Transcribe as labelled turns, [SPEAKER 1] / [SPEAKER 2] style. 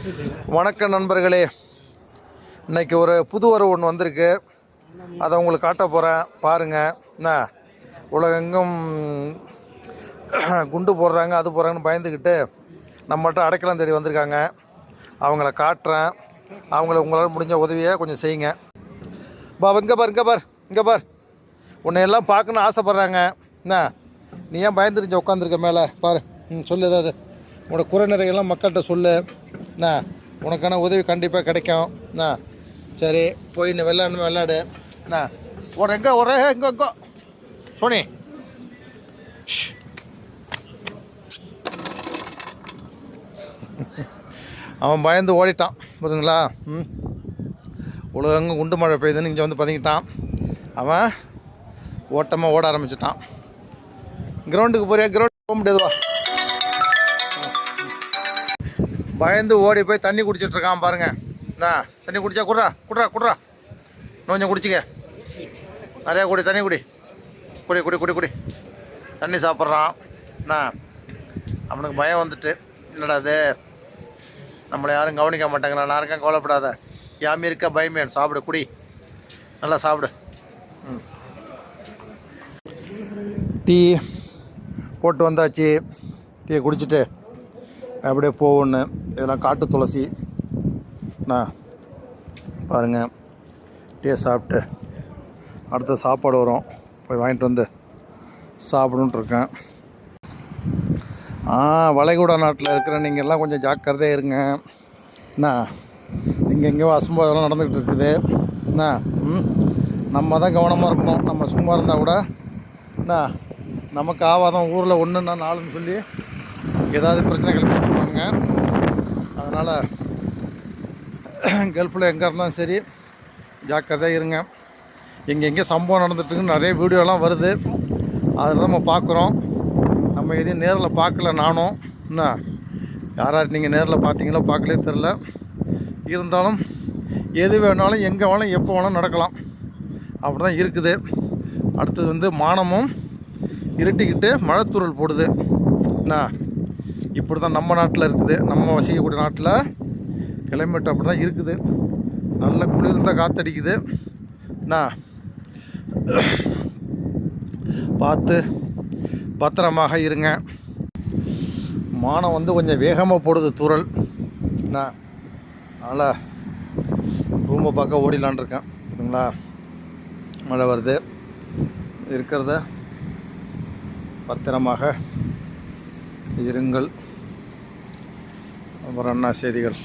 [SPEAKER 1] வணக்கம் நண்பர்களே, இன்றைக்கி ஒரு புது உறவு ஒன்று வந்திருக்கு. அதை உங்களுக்கு காட்ட போகிறேன். பாருங்கள். என்ன உலகெங்கும் குண்டு போடுறாங்க, அது போடுறாங்கன்னு பயந்துக்கிட்டு நம்மகிட்ட அடைக்கலம் தேடி வந்திருக்காங்க. அவங்கள காட்டுறேன். உங்களால் முடிஞ்ச உதவியை கொஞ்சம் செய்யுங்க. இங்கே பார் உன்னை எல்லாம் பார்க்கணுன்னு ஆசைப்பட்றாங்க. என்ன நீ ஏன் பயந்துருங்க உட்காந்துருக்க மேலே பாரு. சொல்லு, ஏதாவது உன்னோட குறை நிறையெல்லாம் மக்கள்கிட்ட சொல்லு. என்ன உனக்கான உதவி கண்டிப்பாக கிடைக்கும். என்ன சரி, போய் இன்னும் விளையாடு. என்ன எங்கே சோனி அவன் பயந்து ஓடிட்டான். புரியுதுங்களா? உலகங்க குண்டு மழை பெய்யுதுன்னு இங்கே வந்து பதுங்கிட்டான். அவன் ஓட்டமாக ஓட ஆரம்பிச்சிட்டான். கிரவுண்டுக்கு போறியா? கிரவுண்டுக்கு போக முடியாதுவா. பயந்து ஓடி போய் தண்ணி குடிச்சிட்ருக்கான் பாருங்க. என்ன தண்ணி குடிச்சா குட்றா கொஞ்சம் குடிச்சிக்க. நிறையா தண்ணி குடி தண்ணி சாப்பிட்றான். என்ன அவனுக்கு பயம் வந்துட்டு, என்னடா அது நம்மளை யாரும் கவனிக்க மாட்டாங்களா, நான் இருக்கேன் கவலைப்படாத, யாமே இருக்க பயமேன், சாப்பிடு, குடி, நல்லா சாப்பிடு. டீ போட்டு வந்தாச்சு. டீயை குடிச்சிட்டு அப்படியே போகணுன்னு. இதெல்லாம் காட்டு துளசி. நான் பாருங்கள், டீயை சாப்பிட்டு அடுத்த சாப்பாடு வரும், போய் வாங்கிட்டு வந்து சாப்பிடுன்ட்டு இருக்கேன். வளைகுடா நாட்டில் இருக்கிற நீங்கள்லாம் கொஞ்சம் ஜாக்கிரதையாக இருங்க. என்ன எங்கெங்கேயோ அசம்பாவிதம் நடந்துக்கிட்டு இருக்குது. என்ன நம்ம தான் கவனமாக இருக்கணும். நம்ம சும்மா இருந்தால் கூட என்ன நமக்கு ஆவாதம், ஊரில் 1ன்னா 4ன்னு சொல்லி ஏதாவது பிரச்சனைகள் பண்ணுவாங்க. அதனால் கல்ஃபில் எங்கே இருந்தாலும் சரி ஜாக்கிரதையாக இருங்க. எங்கெங்கே சம்பவம் நடந்துட்டுருக்குன்னு நிறைய வீடியோலாம் வருது, அதில் தான் நம்ம பார்க்குறோம். நம்ம எதையும் நேரில் பார்க்கல. நானும் என்ன யாராவது நீங்கள் நேரில் பார்த்தீங்களோ பார்க்கலே தெரில. இருந்தாலும் எது வேணாலும் எங்கே வேணாலும் எப்போ வேணாலும் நடக்கலாம். அப்படி தான் இருக்குது. அடுத்தது வந்து மானமும் இருட்டிக்கிட்டு மழைத்தூரல் போடுது. என்ன இப்படி தான் நம்ம நாட்டில் இருக்குது. நம்ம வசிக்கக்கூடிய நாட்டில் கிளைமேட் அப்படி தான் இருக்குது. நல்ல குளிர்ந்த காற்றடிக்குது. என்ன பார்த்து பத்திரமாக இருங்க. மானம் வந்து கொஞ்சம் வேகமாக போடுது தூரல். என்ன அதனால் ரூமை பார்க்க ஓடிலான் இருக்கேன். புரியுதுங்களா? மழை வருது. இருக்கிறத பத்திரமாக இருங்கள். அப்புறம் என்ன செய்திகள்?